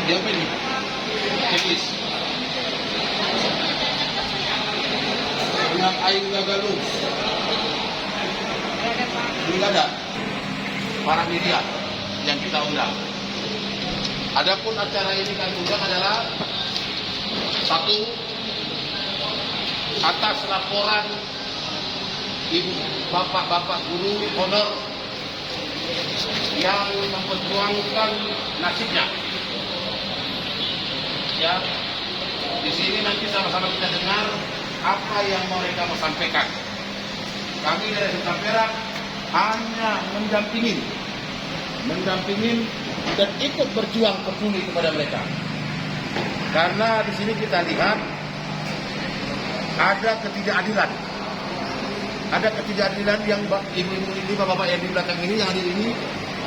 Dia apa ini? Teknis. Dengan air gagalung. Tidak ada para media yang kita undang. Adapun acara ini kami undang adalah satu, atas laporan ibu bapak-bapak guru honor yang memperjuangkan nasibnya. Ya, di sini nanti sama-sama kita dengar apa yang mereka mau sampaikan. Kami dari Kota Perak hanya mendampingin dan ikut berjuang peduli kepada mereka. Karena di sini kita lihat ada ketidakadilan. Ada ketidakadilan yang ibu-ibu ini, bapak-bapak yang di belakang ini, yang hadir ini,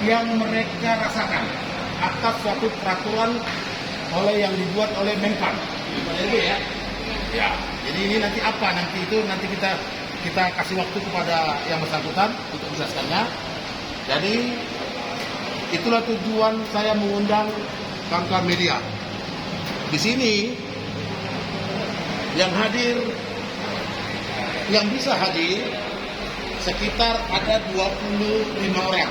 yang mereka rasakan atas suatu peraturan yang dibuat oleh Menpan. Ya. Ya. Jadi ini nanti apa? Nanti kita kasih waktu kepada yang bersangkutan untuk menjelaskannya. Jadi itulah tujuan saya mengundang kawan-kawan media. Di sini yang hadir, yang bisa hadir sekitar ada 25 orang.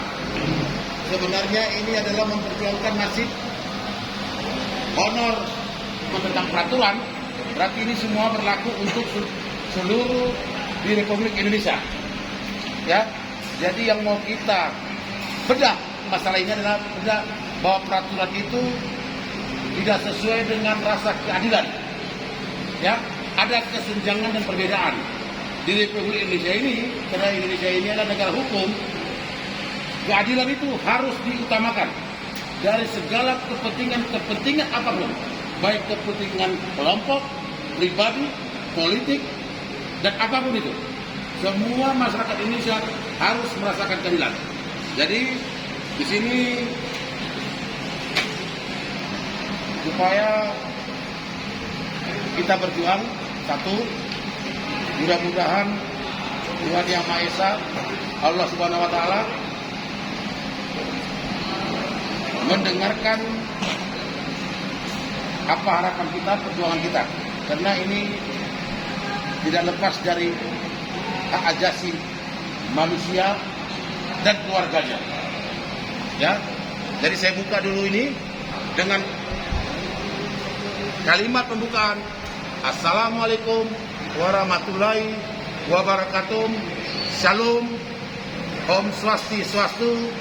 Sebenarnya ini adalah memperjuangkan nasib honor tentang peraturan. Berarti ini semua berlaku untuk seluruh di Republik Indonesia. Ya, jadi yang mau kita bedah masalah ini adalah bedah bahwa peraturan itu tidak sesuai dengan rasa keadilan. Ya, ada kesenjangan dan perbedaan di Republik Indonesia ini. Karena Indonesia ini adalah negara hukum, keadilan itu harus diutamakan dari segala kepentingan apapun, baik kepentingan kelompok, pribadi, politik, dan apapun itu. Semua masyarakat Indonesia harus merasakan keadilan. Jadi di sini supaya kita berjuang satu, mudah-mudahan Tuhan Yang Maha Esa, Allah Subhanahu wa taala mendengarkan apa harapan kita, perjuangan kita. Karena ini tidak lepas dari hak asasi manusia dan keluarganya. Ya. Jadi saya buka dulu ini dengan kalimat pembukaan. Assalamualaikum warahmatullahi wabarakatuh. Shalom. Om Swastiastu.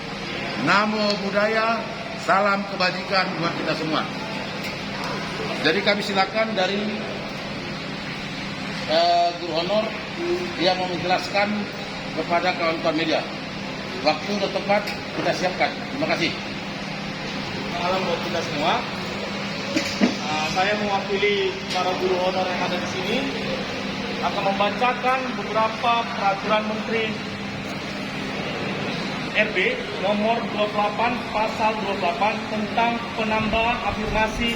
Namo Buddhaya. Salam kebajikan buat kita semua. Jadi kami silakan dari guru honor yang mau menjelaskan kepada kawan-kawan media. Waktu sudah tepat, kita siapkan. Terima kasih. Malam buat kita semua. Saya mewakili para guru honor yang ada di sini akan membacakan beberapa peraturan Menteri RB nomor 28 pasal 28 tentang penambahan afirmasi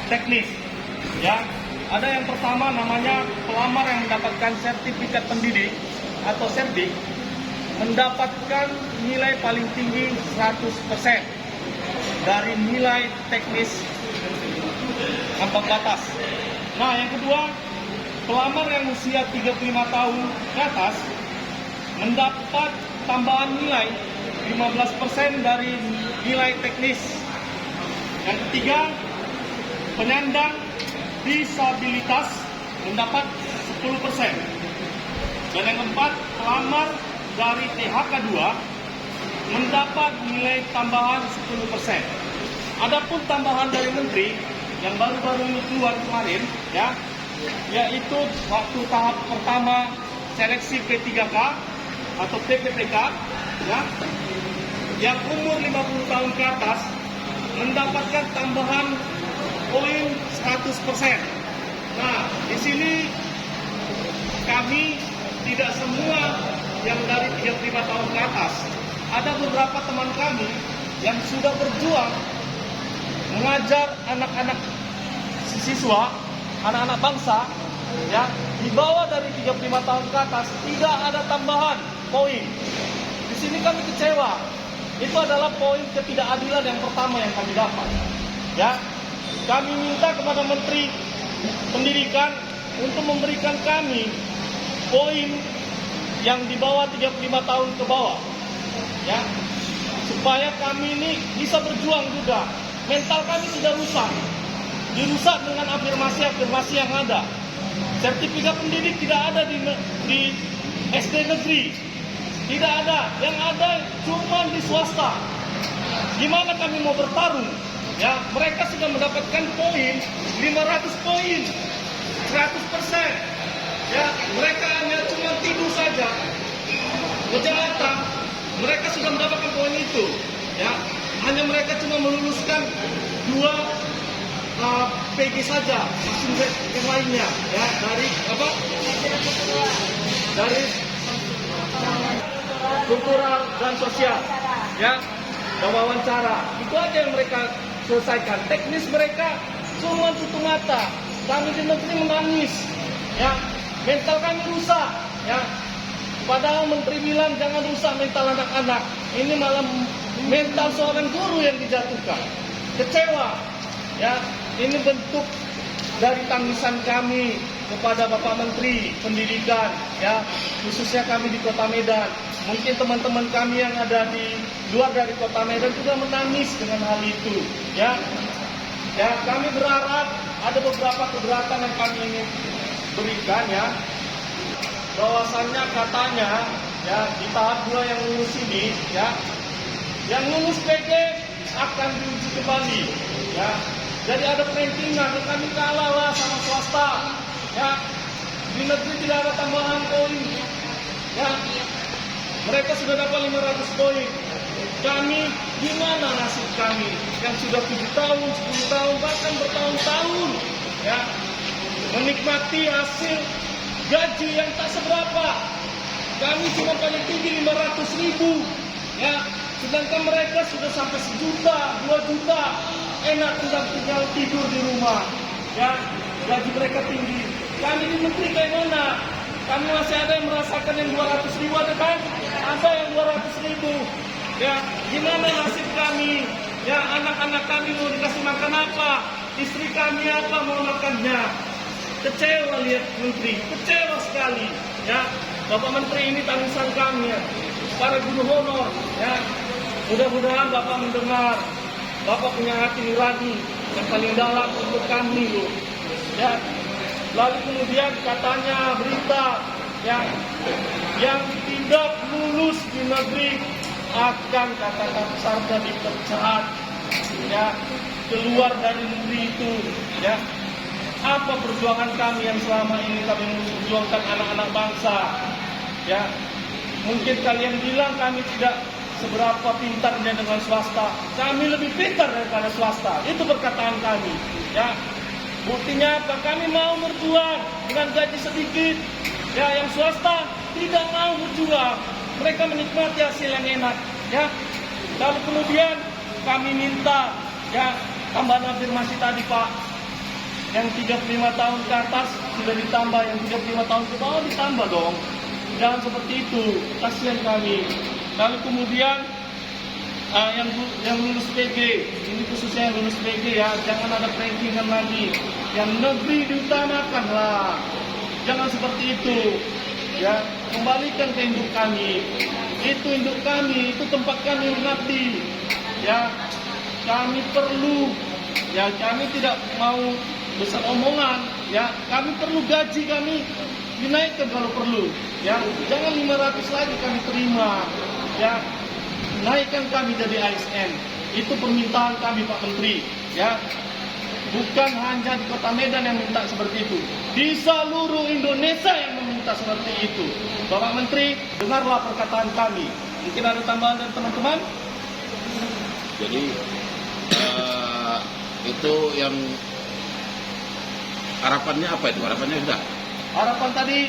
teknis. Ya, ada yang pertama namanya pelamar yang mendapatkan sertifikat pendidik atau serdik mendapatkan nilai paling tinggi 100% dari nilai teknis ambang batas. Nah, yang kedua, pelamar yang usia 35 tahun ke atas mendapat tambahan nilai 15% dari nilai teknis. Yang ketiga, penyandang disabilitas mendapat 10%. Dan yang keempat, pelamar dari THK 2 mendapat nilai tambahan 10%. Adapun tambahan dari menteri yang baru-baru ini keluar kemarin, ya, yaitu waktu tahap pertama seleksi P3K atau PPPK, ya, yang umur 50 tahun ke atas mendapatkan tambahan poin 100%. Nah, di sini kami tidak semua yang dari 35 tahun ke atas. Ada beberapa teman kami yang sudah berjuang mengajar anak-anak siswa, anak-anak bangsa, ya, di bawah dari 35 tahun ke atas tidak ada tambahan poin. Di sini kami kecewa. Itu adalah poin ketidakadilan yang pertama yang kami dapat. Ya, kami minta kepada Menteri Pendidikan untuk memberikan kami poin yang di bawah 35 tahun ke bawah, ya, supaya kami ini bisa berjuang juga. Mental kami sudah rusak, dirusak dengan afirmasi yang ada. Sertifikat pendidik tidak ada di SD negeri, tidak ada. Yang ada cuma di swasta. Gimana kami mau bertarung? Ya, mereka sudah mendapatkan poin 500 poin, 100%. Ya, mereka hanya cuma tidur saja, kejahatan. Mereka sudah mendapatkan poin itu. Ya, hanya mereka cuma meluluskan 2 PG saja, masih yang lainnya. Ya, dari apa? Dari kultural dan sosial. Ya, dan wawancara. Itu aja yang mereka selesaikan. Teknis mereka cuma tutup mata. Kami di negeri menangis, ya, mental kami rusak, ya. Padahal Menteri bilang jangan rusak mental anak-anak. Ini malah mental seorang guru yang dijatuhkan. Kecewa, ya. Ini bentuk dari tangisan kami kepada Bapak Menteri Pendidikan, ya, khususnya kami di Kota Medan. Mungkin teman-teman kami yang ada di luar dari Kota Medan juga menangis dengan hal itu, ya. Ya, kami berharap ada beberapa keberatan yang kami ingin berikan, ya. Bahwasannya katanya, ya, di tahap 2 yang lulus ini, ya, yang lulus PG akan diuji kembali, ya. Jadi ada perankingan, kami kalah lah sama swasta, ya. Di negeri tidak ada tambahan poin, ya. Mereka sudah dapat 500 poin. Kami, gimana nasib kami yang sudah 7 tahun, 10 tahun, bahkan bertahun-tahun, ya, menikmati hasil gaji yang tak seberapa. Kami cuma paling tinggi 500.000, ya. Sedangkan mereka sudah sampai 1 juta, 2 juta, enak sudah tinggal tidur di rumah, ya. Gaji mereka tinggi. Kami di negeri kayak mana? Kami masih ada yang merasakan yang 200.000, ada kan? Ada yang 200.000. Ya, gimana nasib kami? Ya, anak-anak kami mau dikasih makan apa? Istri kami apa mau makannya? Kecewa lihat Menteri, kecewa sekali. Ya, Bapak Menteri ini tangisan kami, ya. Para guru honor, ya. Mudah-mudahan Bapak mendengar. Bapak punya hati nurani yang paling dalam untuk kami, loh. Ya. Lalu kemudian katanya berita yang tidak lulus di negeri akan katakan sarjana dipecat, ya, keluar dari negeri itu, ya. Apa perjuangan kami yang selama ini kami memperjuangkan anak-anak bangsa, ya. Mungkin kalian bilang kami tidak seberapa pintarnya dengan swasta, kami lebih pintar daripada swasta, itu perkataan kami, ya. Buktinya apa? Kami mau berjuang dengan gaji sedikit, ya. Yang swasta tidak mau berjuang, mereka menikmati hasil yang enak, ya. Lalu kemudian kami minta, ya, tambahan afirmasi tadi, Pak, yang 35 tahun ke atas sudah ditambah, yang 35 tahun ke bawah ditambah dong. Jangan seperti itu, kasihan kami. Lalu kemudian yang lulus PG, ini khususnya yang lulus PG, ya, jangan ada prankingan lagi. Yang negeri diutamakan lah, jangan seperti itu, ya. Kembalikan ke induk kami, itu induk kami, itu tempat kami mengabdi, ya. Kami perlu, ya, kami tidak mau besar omongan, ya. Kami perlu gaji kami dinaikkan kalau perlu, ya. Jangan 500 lagi kami terima, ya. Naikkan kami jadi ASN. Itu permintaan kami, Pak Menteri, ya. Bukan hanya di Kota Medan yang minta seperti itu, di seluruh Indonesia yang meminta seperti itu. Bapak Menteri, dengarlah perkataan kami. Mungkin ada tambahan dari teman-teman? Jadi itu yang harapannya apa itu? Harapannya sudah? Harapan tadi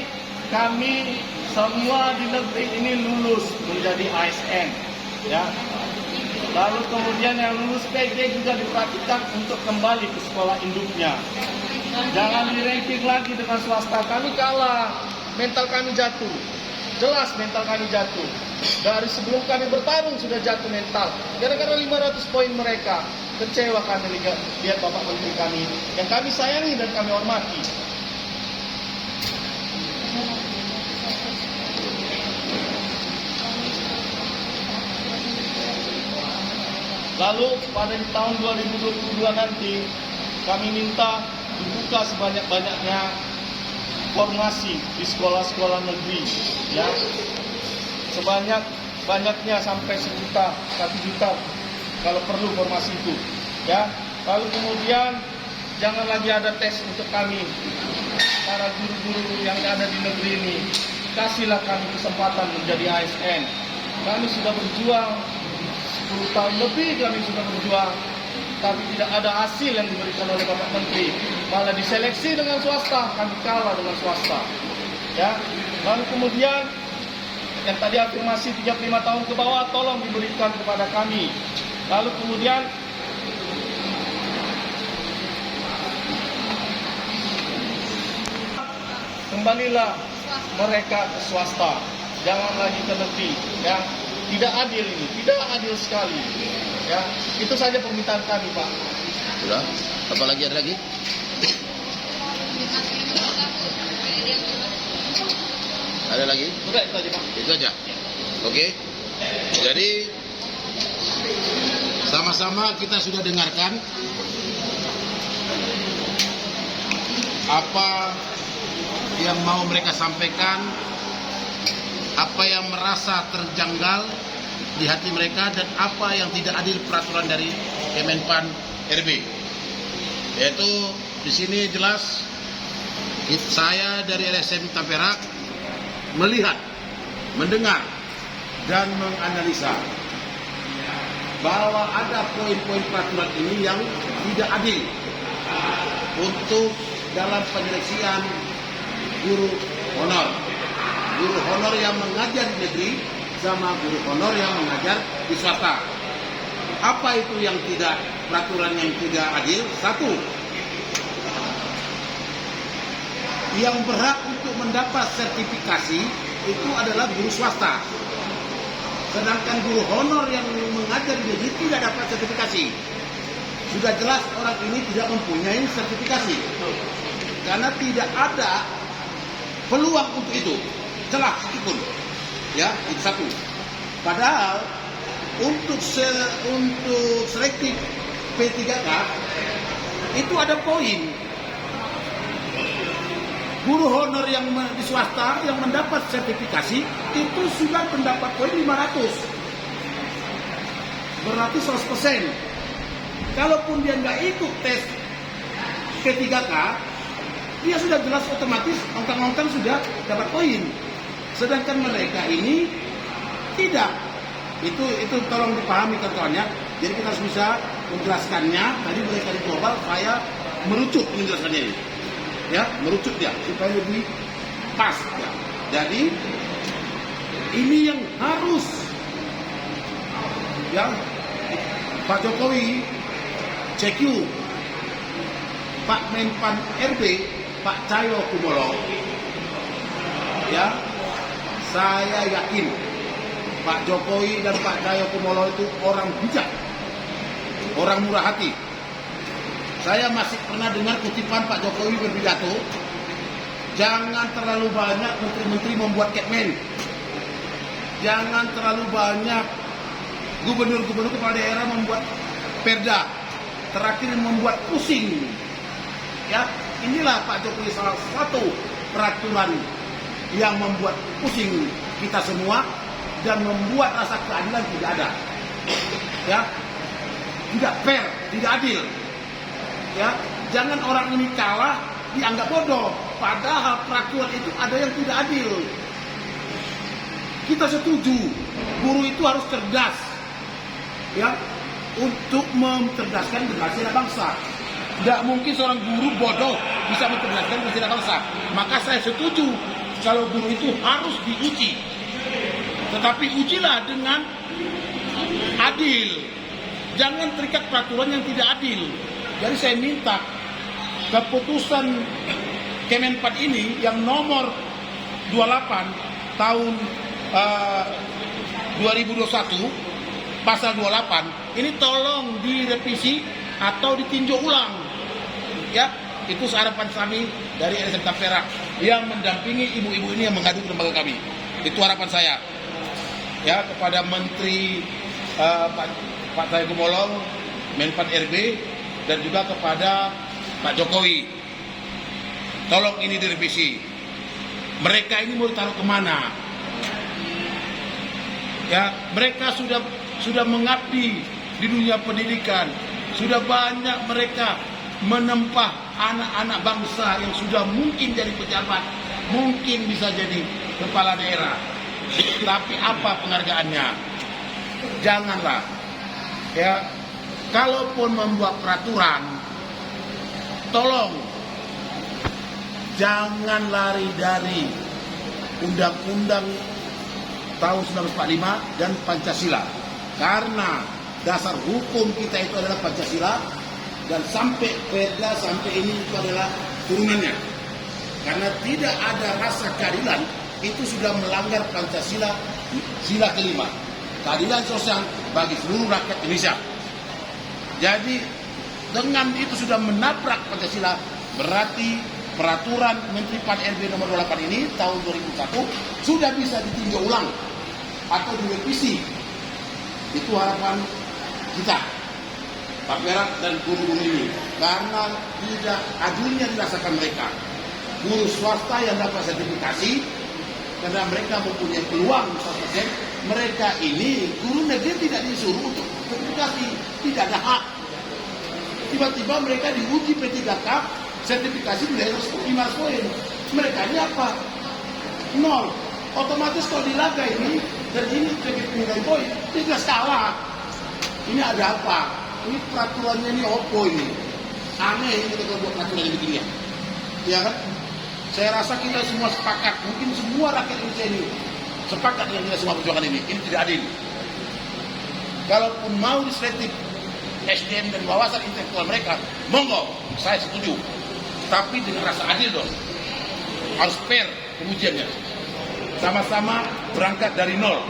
kami semua di negeri ini lulus menjadi ASN, ya. Lalu kemudian yang lulus PG juga diperhatikan untuk kembali ke sekolah induknya. Jangan di-ranking lagi dengan swasta. Kami kalah, mental kami jatuh. jelas mental kami jatuh. Dari sebelum kami bertarung sudah jatuh mental. Gara-gara 500 poin mereka, kecewa kami lihat Bapak Menteri kami yang kami sayangi dan kami hormati. Lalu pada tahun 2022 nanti kami minta dibuka sebanyak-banyaknya formasi di sekolah-sekolah negeri, ya, sebanyak-banyaknya sampai 1 juta kalau perlu formasi itu, ya. Lalu kemudian jangan lagi ada tes untuk kami, para guru-guru yang ada di negeri ini. Kasihlah kami kesempatan menjadi ASN. Kami sudah berjuang 10 tahun lebih, kami sudah berjuang, tapi tidak ada hasil yang diberikan oleh Bapak Menteri. Malah diseleksi dengan swasta, kami kalah dengan swasta. Ya, lalu kemudian yang tadi afirmasi 35 tahun ke bawah, tolong diberikan kepada kami. Lalu kemudian kembalilah mereka ke swasta, jangan lagi ke negeri. Ya, tidak adil ini, tidak adil sekali. Ya, itu saja permintaan kami, Pak. Sudah? Apa lagi, ada lagi? Ada lagi? Sudah, itu aja, Pak. Itu aja. Oke. Jadi sama-sama kita sudah dengarkan apa yang mau mereka sampaikan, apa yang merasa terjanggal di hati mereka, dan apa yang tidak adil peraturan dari Kemenpan RB. Yaitu di sini jelas saya dari LSM Tamperak melihat, mendengar, dan menganalisa bahwa ada poin-poin peraturan ini yang tidak adil untuk dalam penyeleksian guru honor. Guru honor yang mengajar di negeri sama guru honor yang mengajar di swasta. Apa itu yang tidak, peraturan yang tidak adil? Satu, yang berhak untuk mendapat sertifikasi itu adalah guru swasta. Sedangkan guru honor yang mengajar di negeri tidak dapat sertifikasi. Sudah jelas orang ini tidak mempunyai sertifikasi. Karena tidak ada peluang untuk itu. Jelas meskipun. Ya, itu satu. Padahal untuk selektif P3K itu ada poin. Guru honor yang di swasta yang mendapat sertifikasi itu sudah mendapat poin 500. Berarti 100%. Kalaupun dia nggak ikut tes P3K, dia sudah jelas otomatis ongkang-ongkang sudah dapat poin. Sedangkan mereka ini tidak. Itu tolong dipahami kawan-kawannya. Jadi kita harus bisa menjelaskannya. Tadi mereka di global, saya merucut menjelaskannya ini. Ya, merucut dia supaya lebih pas. Ya. Jadi ini yang harus, ya, Pak Jokowi, CQ, Pak Menpan RB, Pak Cahyo Kumolo, ya, saya yakin Pak Jokowi dan Pak Cahyo Kumolo itu orang bijak, orang murah hati. Saya masih pernah dengar kutipan Pak Jokowi berpidato, jangan terlalu banyak menteri-menteri membuat Kepmen, jangan terlalu banyak gubernur-gubernur kepala daerah membuat perda, terakhir membuat pusing. Ya, inilah Pak Jokowi salah satu peraturan yang membuat pusing kita semua dan membuat rasa keadilan tidak ada. Ya, tidak fair, tidak adil. Ya, jangan orang ini kalah dianggap bodoh, padahal peraturan itu ada yang tidak adil. Kita setuju guru itu harus cerdas, ya, untuk mencerdaskan generasi bangsa. Tidak mungkin seorang guru bodoh bisa mencerdaskan generasi bangsa. Maka saya setuju kalau guru itu harus diuji, tetapi ujilah dengan adil. Jangan terikat peraturan yang tidak adil. Jadi saya minta keputusan Kemenpan ini yang nomor 28 tahun 2021 pasal 28 ini tolong direvisi atau ditinjau ulang. Ya, itu harapan kami dari LSM Tapera yang mendampingi ibu-ibu ini yang mengadu ke lembaga kami. Itu harapan saya. Ya, kepada Menteri Pak Cahyokumolo, Menpan RB, dan juga kepada Pak Jokowi. Tolong ini direvisi. Mereka ini mau ditaruh kemana? Ya, mereka sudah mengabdi di dunia pendidikan. Sudah banyak mereka menempah anak-anak bangsa yang sudah mungkin jadi pejabat, mungkin bisa jadi kepala daerah. Tapi apa penghargaannya? Janganlah. Ya, kalaupun membuat peraturan, tolong jangan lari dari Undang-Undang tahun 1945 dan Pancasila. Karena dasar hukum kita itu adalah Pancasila, dan sampai Perda sampai ini itu adalah turunannya. Karena tidak ada rasa keadilan, itu sudah melanggar Pancasila sila kelima. Keadilan sosial bagi seluruh rakyat Indonesia. Jadi dengan itu sudah menabrak Pancasila, berarti peraturan Menteri Pan RB nomor 28 ini tahun 2001 sudah bisa ditinjau ulang atau direvisi. Itu harapan kita, Pak Perak dan guru-guru ini, karena tidak adilnya dirasakan mereka. Guru swasta yang dapat sertifikasi karena mereka mempunyai peluang 100%, mereka ini guru negeri tidak disuruh untuk sertifikasi, tidak ada hak. Tiba-tiba mereka diuji P3K, sertifikasi nilai 500 poin. Mereka ini apa? 0. Otomatis kalau dilaga ini dan ini nilai poin, tidak salah. Ini ada apa? Ini peraturannya ini opo ini? Aneh ini kita buat peraturan yang begini ya kan? Saya rasa kita semua sepakat, mungkin semua rakyat Indonesia ini sepakat dengan kita semua perjuangan ini. Ini tidak adil. Kalaupun mau diselektif SDM dan wawasan intelektual mereka, monggo, saya setuju. Tapi dengan rasa adil dong. Harus fair pengujiannya. Sama-sama berangkat dari nol.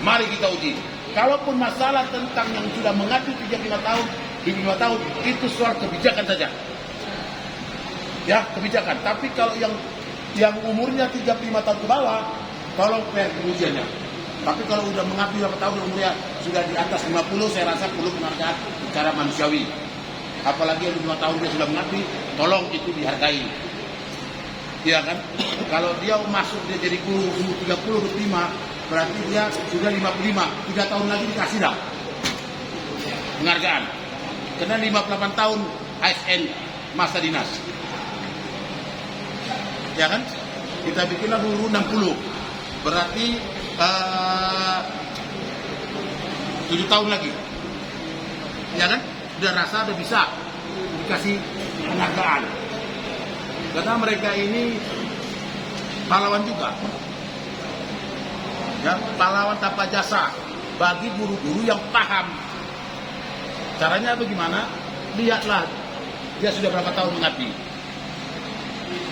Mari kita uji. Kalaupun masalah tentang yang sudah mengadu 35 tahun, 25 tahun, itu soal kebijakan saja. Ya, kebijakan. Tapi kalau yang umurnya 35 tahun ke bawah, tolong fair pengujiannya. Tapi kalau sudah mengabdi berapa tahun, umurnya sudah di atas 50, saya rasa perlu penghargaan secara manusiawi. Apalagi yang 5 tahun dia sudah mengabdi, tolong itu dihargai. Iya kan? Kalau dia masuk dia jadi guru umur 30, 25, berarti dia sudah 55, 3 tahun lagi dikasih dah penghargaan. Karena 58 tahun ASN masa dinas. Ya kan? Kita bikinlah dulu 60. Berarti 7 tahun lagi. Ya kan? Udah rasa udah bisa dikasih penghargaan. Karena mereka ini pahlawan juga. Ya, pahlawan tanpa jasa bagi guru-guru yang paham. Caranya bagaimana? Lihatlah dia sudah berapa tahun mengabdi.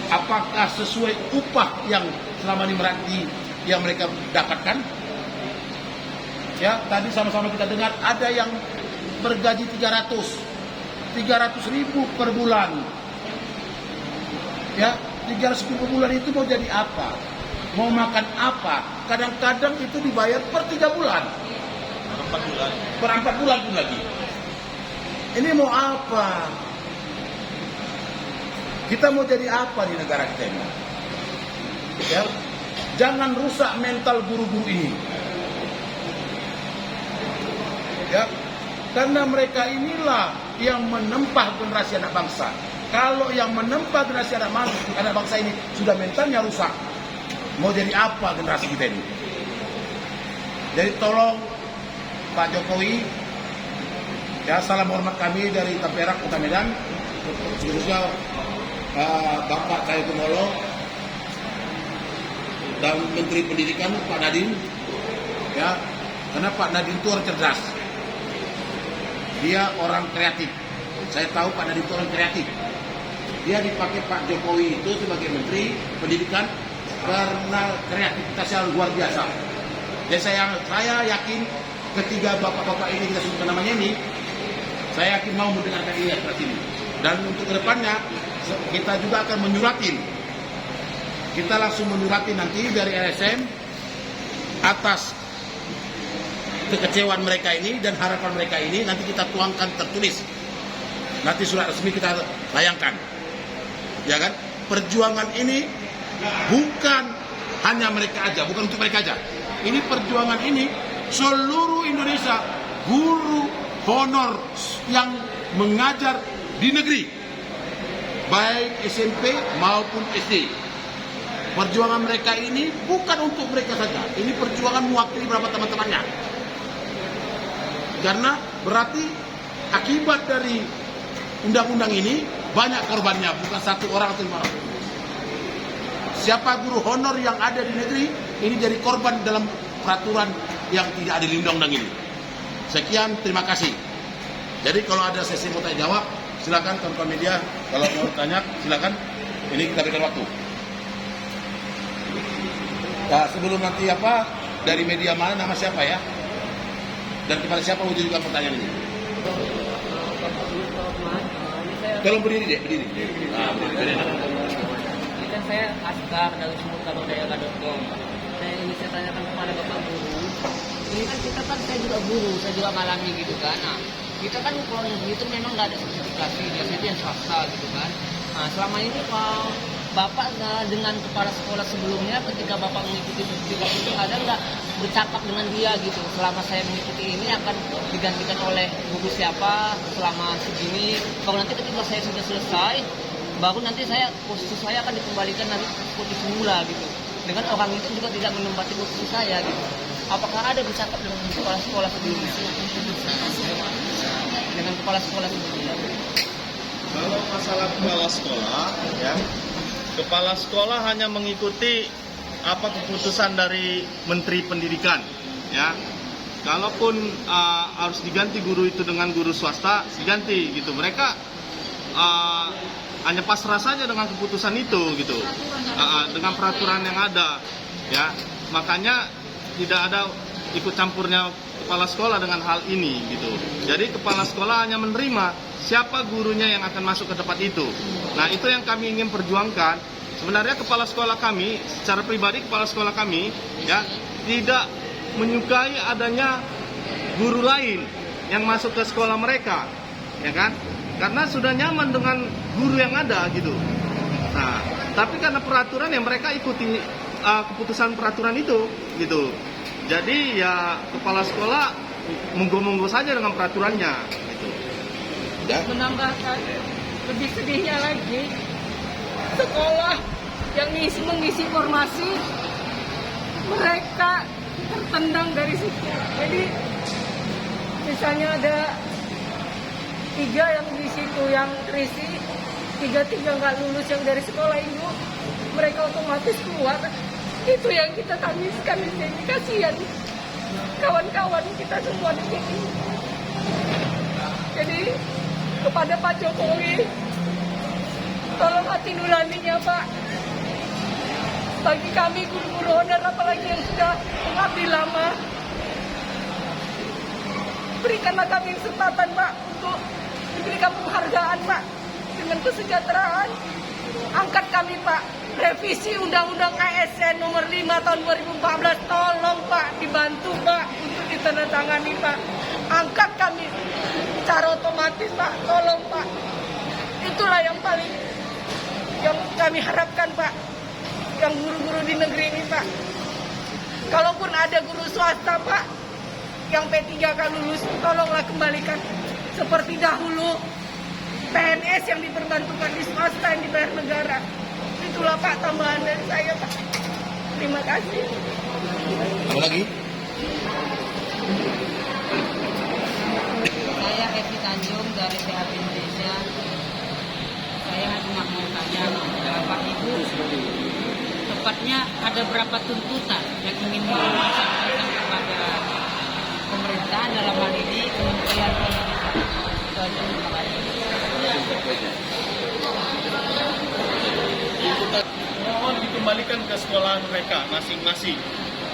Apakah sesuai upah yang selama ini yang mereka dapatkan? Ya, tadi sama-sama kita dengar ada yang bergaji 300.000 per bulan. Ya, 300.000 per bulan itu mau jadi apa? Mau makan apa? Kadang-kadang itu dibayar per 3 bulan. Per 4 bulan pun lagi. Ini mau apa? Kita mau jadi apa di negara kita ini? Ya, jangan rusak mental guru-guru ini. Ya, karena mereka inilah yang menempah generasi anak bangsa. Kalau yang menempah generasi anak bangsa ini sudah mentalnya rusak, mau jadi apa generasi kita ini? Jadi tolong Pak Jokowi, ya salam hormat kami dari Tapera Kota Medan, khususnya Bapak Cahyokumolo dan Menteri Pendidikan Pak Nadiem, ya, karena Pak Nadiem itu orang cerdas, dia orang kreatif. Saya tahu Pak Nadiem itu orang kreatif. Dia dipakai Pak Jokowi itu sebagai Menteri Pendidikan karena kreativitasnya luar biasa. Dan saya yakin ketiga bapak-bapak ini, kita sebutkan namanya ini, saya yakin mau mendengarkan ini aspirasi ini. Dan untuk kedepannya kita juga akan menyuratin. Kita langsung menyuratin nanti dari LSM atas kekecewaan mereka ini dan harapan mereka ini, nanti kita tuangkan tertulis. Nanti surat resmi kita layangkan. Ya kan? Perjuangan ini bukan hanya mereka aja, bukan untuk mereka aja. Ini perjuangan ini seluruh Indonesia, guru honor yang mengajar di negeri, baik SMP maupun SD. Perjuangan mereka ini bukan untuk mereka saja, ini perjuangan mewakili beberapa teman-temannya. Karena berarti akibat dari undang-undang ini banyak korbannya, bukan satu orang atau 5 orang. Siapa guru honor yang ada di negeri ini jadi korban dalam peraturan yang tidak ada di undang-undang ini. Sekian, terima kasih. Jadi kalau ada sesi mau tanya jawab, silakan teman-teman media. Kalau mau tanya, silakan. Ini kita berikan waktu. Nah, sebelum nanti dari media mana, nama siapa ya? Dan kepada siapa mau juga pertanyaan ini? Tolong berdiri deh, berdiri. Nah, berdiri. Ini kan saya Askar dari sumberkabardayaka.com. Saya tanyakan kepada Bapak Guru. Ini kan saya juga guru, saya juga malami gitu kan. Nah, kita kan kalau itu memang nggak ada sertifikasi, biasanya itu yang swasta gitu kan. Nah, selama ini Bapak dengan kepala sekolah sebelumnya ketika Bapak mengikuti sertifikasi itu ada nggak bercakap dengan dia gitu, selama saya mengikuti ini akan digantikan oleh guru siapa selama segini, kalau nanti ketika saya sudah selesai baru nanti posisi saya akan dikembalikan nanti seperti semula gitu, dengan orang itu juga tidak menempati posisi saya gitu. Apakah ada bercakap dengan kepala sekolah sebelumnya? Dengan kepala sekolah sebelumnya. Kalau masalah kepala sekolah, ya, kepala sekolah hanya mengikuti apa keputusan dari Menteri Pendidikan, ya. Kalaupun harus diganti guru itu dengan guru swasta, diganti gitu. Mereka hanya pasrah saja dengan keputusan itu gitu, dengan peraturan yang ada, ya. Makanya tidak ada ikut campurnya kepala sekolah dengan hal ini gitu. Jadi kepala sekolah hanya menerima siapa gurunya yang akan masuk ke tempat itu. Nah, itu yang kami ingin perjuangkan. Sebenarnya kepala sekolah kami, secara pribadi kepala sekolah kami, ya, tidak menyukai adanya guru lain yang masuk ke sekolah mereka, ya kan? Karena sudah nyaman dengan guru yang ada gitu. Nah, tapi karena peraturan yang mereka ikuti keputusan peraturan itu gitu. Jadi ya kepala sekolah monggo-monggo saja dengan peraturannya gitu. Menambahkan lebih sedihnya lagi, sekolah yang mengisi formasi mereka tertendang dari situ. Jadi misalnya ada 3 yang di situ yang terisi, 3 nggak lulus yang dari sekolah itu, mereka otomatis keluar. Itu yang kita tangiskan di sini. Kasihan kawan-kawan kita semua di sini. Jadi kepada Pak Jokowi, tolong hati nuraninya Pak. Bagi kami guru-guru honor, apalagi yang sudah mengabdi lama, berikanlah kami kesempatan Pak untuk diberikan penghargaan Pak dengan kesejahteraan. Angkat kami Pak, revisi Undang-Undang ASN nomor 5 tahun 2014, tolong Pak dibantu Pak untuk ditandatangani Pak. Angkat kami secara otomatis Pak, tolong Pak. Itulah yang paling yang kami harapkan Pak, yang guru-guru di negeri ini Pak. Kalaupun ada guru swasta Pak yang P3K lulus, tolonglah kembalikan seperti dahulu PNS yang diperbantukan di swasta yang dibayar negara. Itulah Pak tambahan dari saya Pak. Terima kasih. Apa lagi? Saya Evi Tanjung dari PHP Indonesia. Saya cuma mau tanya Bapak Ibu, tepatnya ada berapa tuntutan yang ingin disampaikan kepada pemerintahan dalam hal ini Kementerian Pendidikan. Itu aja, terima kasih. Mohon dikembalikan kembalikan ke sekolah mereka masing-masing.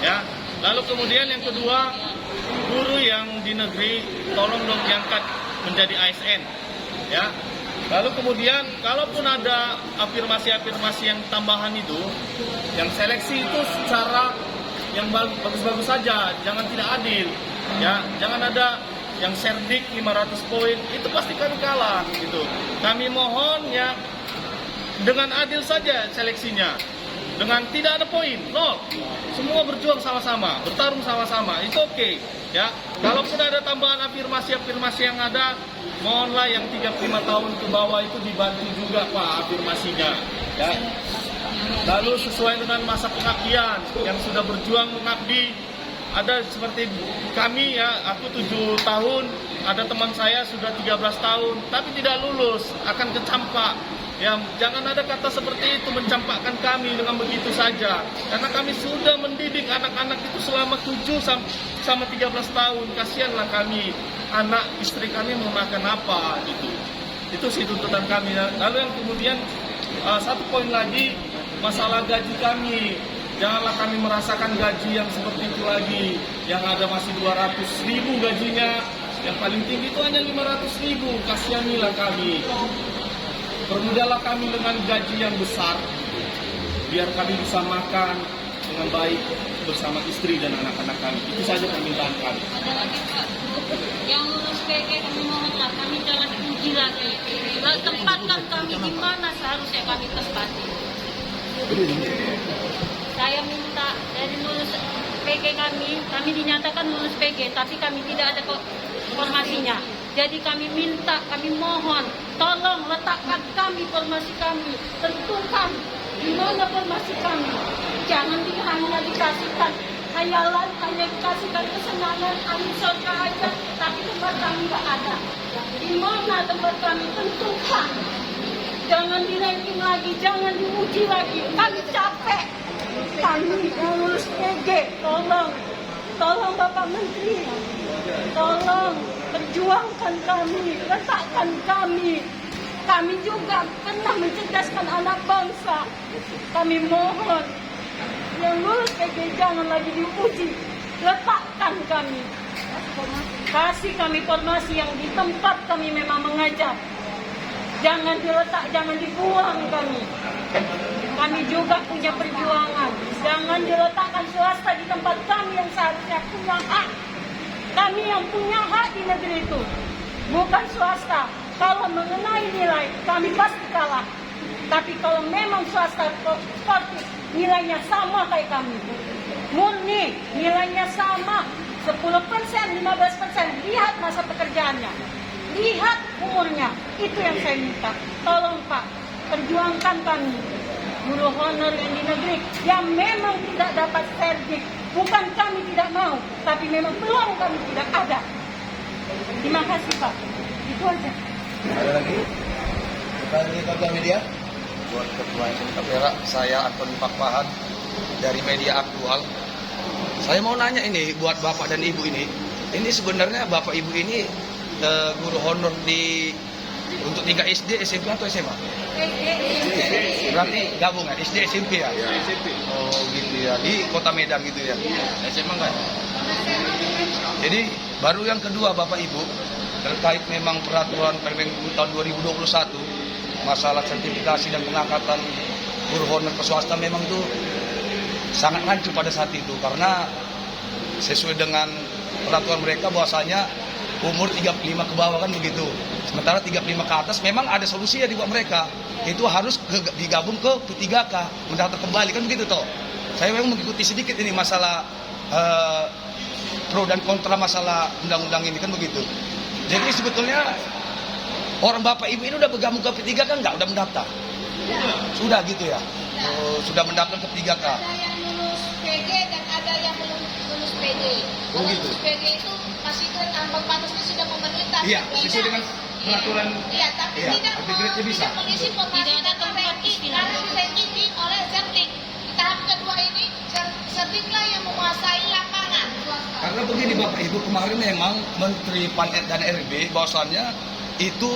Ya. Lalu kemudian yang kedua, guru yang di negeri tolong dong diangkat menjadi ASN. Ya. Lalu kemudian kalaupun ada afirmasi-afirmasi yang tambahan itu, yang seleksi itu secara yang bagus-bagus saja, jangan tidak adil. Ya, jangan ada yang serdik 500 poin, itu pasti kami kalah gitu. Kami mohon ya dengan adil saja seleksinya. Dengan tidak ada poin, nol. Semua berjuang sama-sama, bertarung sama-sama, itu oke. Ya, kalaupun ada tambahan afirmasi-afirmasi yang ada, mohonlah yang 35 tahun ke bawah itu dibantu juga Pak afirmasinya. Ya. Lalu sesuai dengan masa pengabdian yang sudah berjuang mengabdi, ada seperti kami ya, aku 7 tahun, ada teman saya sudah 13 tahun, tapi tidak lulus, akan kecampak. Ya, jangan ada kata seperti itu mencampakkan kami dengan begitu saja. Karena kami sudah mendidik anak-anak itu selama 7 sama 13 tahun. Kasihanlah kami, anak istri kami mau makan apa gitu. Itu sih tuntutan kami. Lalu yang kemudian satu poin lagi, masalah gaji kami. Janganlah kami merasakan gaji yang seperti itu lagi. Yang ada masih 200.000 gajinya. Yang paling tinggi itu hanya 500.000. Kasihanilah kami. Permudahlah kami dengan gaji yang besar, biar kami bisa makan dengan baik bersama istri dan anak-anak kami. Itu saja permintaan kami. Ada lagi Pak, yang lulus PG kami mohonlah, kami jangan diuji lagi. Tempatkan kami di mana seharusnya kami tempati. Saya minta dari lulus PG kami dinyatakan lulus PG, tapi kami tidak ada formasinya. Jadi kami minta, kami mohon, tolong letakkan kami formasi kami, tentukan di mana formasi kami. Jangan hanya dikasihkan hayalan, hanya dikasihkan kesenangan, angin surga aja, tapi tempat kami nggak ada. Di mana tempat kami, tentukan. Jangan di-ranking lagi, jangan diuji lagi. Kami capek. Kami yang lulus PG, tolong Bapak Menteri, tolong perjuangkan kami, letakkan kami. Kami juga pernah mencerdaskan anak bangsa. Kami mohon, yang lulus PG jangan lagi diuji, letakkan kami. Kasih kami formasi yang di tempat kami memang mengajar. Jangan diletak, jangan dibuang kami. Kami juga punya perjuangan. Jangan diletakkan swasta di tempat kami yang seharusnya punya hak. Kami yang punya hak di negeri itu, bukan swasta. Kalau mengenai nilai, kami pasti kalah. Tapi kalau memang swasta sportif, nilainya sama kayak kami. Murni, nilainya sama. 10%, 15%. Lihat masa pekerjaannya. Lihat umurnya. Itu yang saya minta. Tolong Pak, perjuangkan kami. Guru honor yang di negeri yang memang tidak dapat serdik. Bukan kami tidak mau, tapi memang peluang kami tidak ada. Terima kasih Pak. Itu aja. Ada lagi? Dari Ketua Media? Buat Ketua SMK Perak, saya Antoni Pakpahan dari Media Aktual. Saya mau nanya ini buat Bapak dan Ibu ini sebenarnya Bapak Ibu ini guru honor untuk tingkat SD, SMP atau SMA? Berarti gabung ya, SD, SMP ya? SMP. Oh gitu ya, di Kota Medan gitu ya? SMA enggak? Jadi baru yang kedua Bapak Ibu, terkait memang peraturan Permendikbud tahun 2021, masalah sertifikasi dan pengangkatan guru honor ke swasta memang tuh sangat rancu pada saat itu. Karena sesuai dengan peraturan mereka bahwasanya umur 35 ke bawah kan begitu. Sementara 35 ke atas memang ada solusi ya dibuat mereka. Itu harus digabung ke P3K, mendaftar kembali kan begitu toh. Saya memang mengikuti sedikit ini masalah pro dan kontra masalah undang-undang ini kan begitu. Jadi sebetulnya orang Bapak Ibu ini udah bergabung ke P3K kan enggak? Udah mendaftar? Sudah gitu ya? Oh, sudah mendaftar ke P3K. Ada yang lulus PG dan ada yang belum lulus PG. Oh, Kalau gitu. lulus PG itu masih ke ambang batasnya sudah pemerintah. Iya, Beda. sesuai dengan peraturan. Iya, tapi Iya, tidak upgrade-nya bisa. tidak mengisi formasi tanpa ranking karena ranking oleh Zerdik. Di tahap kedua ini Zerdiklah yang menguasai lapangan. Karena begini Bapak Ibu, kemarin memang Menteri Pan dan RB bahwasannya itu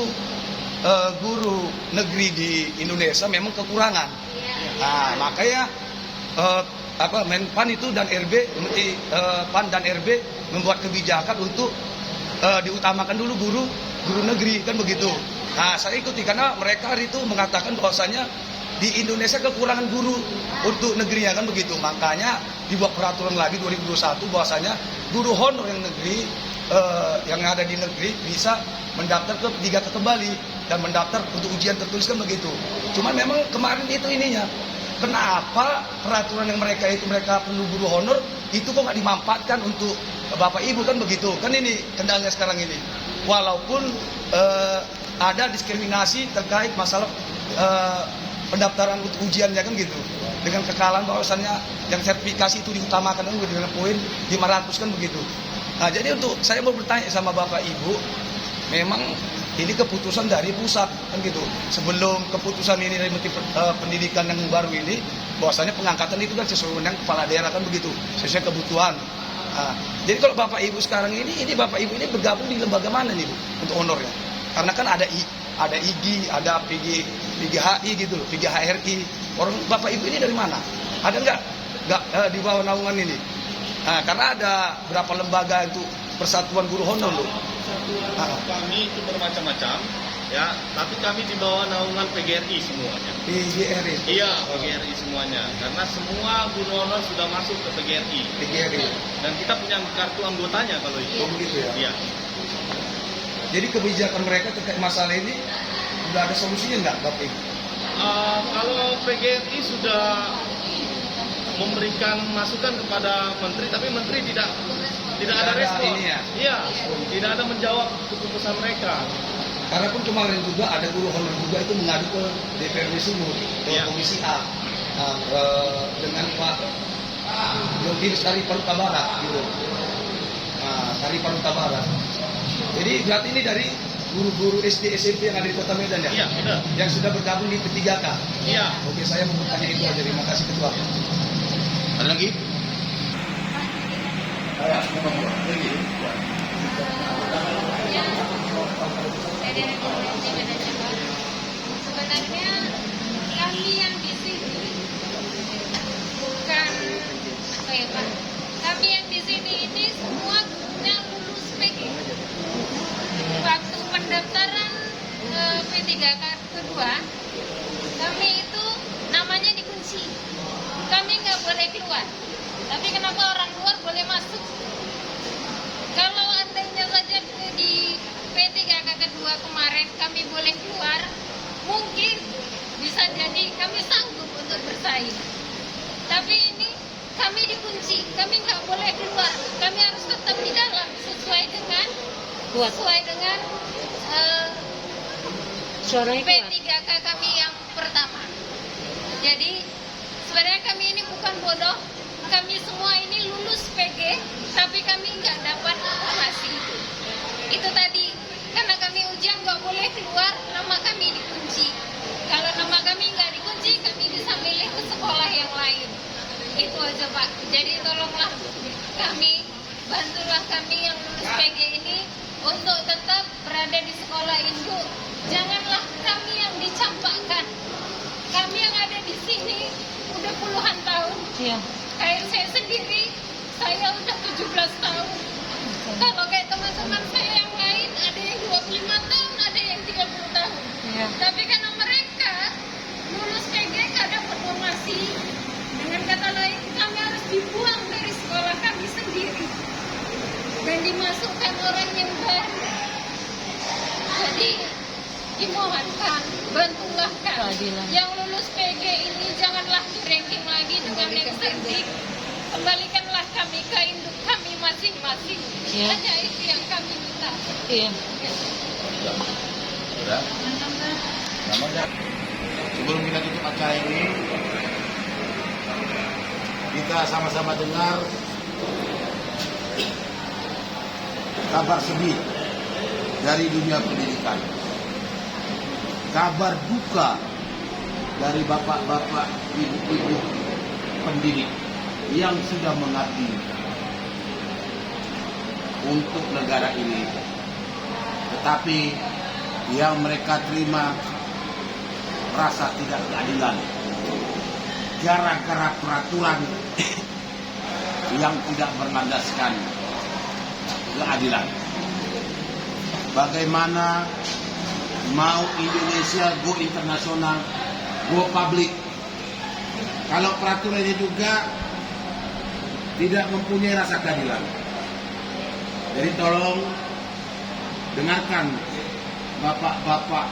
guru negeri di Indonesia memang kekurangan. Iya. Nah makanya Menpan itu dan RB, PAN dan RB membuat kebijakan untuk diutamakan dulu guru negeri, kan begitu. Nah, saya ikuti karena mereka hari itu mengatakan bahwasanya di Indonesia kekurangan guru untuk negerinya, kan begitu. Makanya dibuat peraturan lagi 2021 bahwasanya guru honor yang negeri yang ada di negeri bisa mendaftar ke 3K kembali dan mendaftar untuk ujian tertulis, kan begitu. Cuman memang kemarin itu ininya, kenapa peraturan yang mereka perlu guru honor itu kok nggak dimanfaatkan untuk Bapak Ibu, kan begitu. Kan ini kendalanya sekarang ini. Walaupun ada diskriminasi terkait masalah pendaftaran untuk ujiannya, kan gitu. Dengan kekalahan bahwasannya yang sertifikasi itu diutamakan dengan poin 500, kan begitu. Nah, jadi untuk saya mau bertanya sama Bapak Ibu, memang ini keputusan dari pusat, kan gitu. Sebelum keputusan ini dari Menteri Pendidikan yang baru ini, bahwasanya pengangkatan itu kan sesuai dengan kepala daerah, kan begitu, sesuai kebutuhan. Nah, jadi kalau Bapak Ibu sekarang ini Bapak Ibu ini bergabung di lembaga mana nih Bu untuk honornya? Karena kan ada IGI, ada PGHI gitu loh, PGHRI. Orang Bapak Ibu ini dari mana? Ada nggak di bawah naungan ini? Nah, karena ada berapa lembaga untuk persatuan guru honor loh. Kami itu bermacam-macam, ya, tapi kami di bawah naungan PGRI semuanya. PGRI. Iya, PGRI semuanya. Karena semua guru honor sudah masuk ke PGRI. Dan kita punya kartu anggotanya kalau itu. Oh, begitu ya. Iya. Jadi kebijakan mereka terkait masalah ini sudah ada solusinya nggak, Bapak Ibu? Kalau PGRI sudah memberikan masukan kepada menteri, tapi menteri tidak ada respon. Ini ya? Iya, tidak ada menjawab keputusan mereka. Karena pun kemarin juga ada guru honor juga itu mengadu ke DPRD Sumut, ke Iya. Komisi A, dengan Pak Yogi dari Paruta Barat, gitu. Dari Paruta Barat. Jadi berarti ini dari guru-guru SD SMP yang ada di Kota Medan ya? Iya, benar. Yang sudah bergabung di P3K. Iya. Oke, saya mau bertanya itu aja. Terima kasih Ketua. Ada lagi? Dari rekomendasi manajemen, sebenarnya kami yang di sini bukan apa ya Pak, kami yang di sini ini semua gurunya lulus PG. Waktu pendaftaran P3K kedua, kami itu namanya dikunci, kami nggak boleh keluar. Tapi kenapa orang luar boleh masuk? Kalau andainya saja di P3K kedua kemarin kami boleh keluar, mungkin bisa jadi kami sanggup untuk bersaing. Tapi ini kami dikunci, kami nggak boleh keluar, kami harus tetap di dalam sesuai dengan P3K kami yang pertama. Jadi sebenarnya kami ini bukan bodoh, kami semua ini lulus PG, tapi kami nggak dapat informasi. Itu tadi, karena kami ujian nggak boleh keluar, nama kami dikunci. Kalau nama kami nggak dikunci, kami bisa milih ke sekolah yang lain. Itu aja Pak. Jadi tolonglah kami, bantulah kami yang lulus PG ini untuk tetap berada di sekolah induk. Janganlah kami yang dicampakkan. Kami yang ada di sini udah puluhan tahun. Iya. Kayak saya sendiri, saya udah 17 tahun. Kalau kayak teman-teman saya yang lain, ada yang 25 tahun, ada yang 30 tahun. Iya. Tapi karena mereka lulus PG gak dapat formasi, dengan kata lain, kami harus dibuang dari sekolah kami sendiri dan dimasukkan orang yang baru. Jadi dimohonkan, bantulah kami. Keadilan. Yang lulus PG ini janganlah di-ranking lagi dengan yang cerdik. Kembalikanlah kami ke induk kami masing-masing. Iya. Hanya itu yang kami minta. Iya. Sudah? Namanya. Sebelum kita tutup acara ini, kita sama-sama dengar kabar sedih dari dunia pendidikan. Kabar duka dari bapak-bapak, ibu-ibu pendidik yang sudah mengabdi untuk negara ini. Tetapi yang mereka terima rasa tidak keadilan. gara-gara peraturan yang tidak berlandaskan keadilan. Bagaimana mau Indonesia go internasional, go public, kalau peraturannya juga tidak mempunyai rasa keadilan. Jadi tolong dengarkan Bapak-Bapak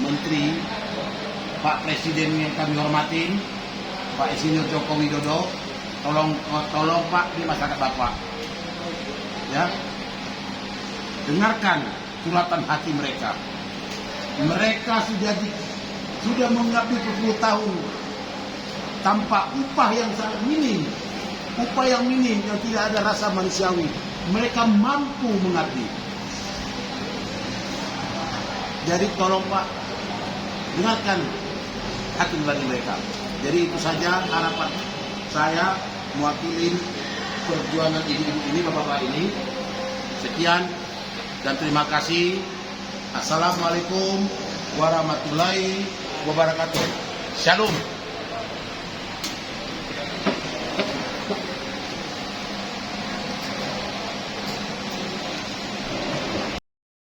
Menteri, Pak Presiden yang kami hormatin, Pak Insinyur Joko Widodo, tolong Pak di masyarakat Bapak, ya, dengarkan curhatan hati mereka. Mereka sudah mengabdi berpuluh tahun tanpa upah yang sangat minim, upah yang minim yang tidak ada rasa manusiawi. Mereka mampu mengabdi. Jadi tolong Pak, dengarkan hati nurani mereka. Jadi itu saja harapan saya mewakili perjuangan ibu-ibu ini, bapak-bapak ini. Sekian dan terima kasih. Assalamualaikum warahmatullahi wabarakatuh. Shalom.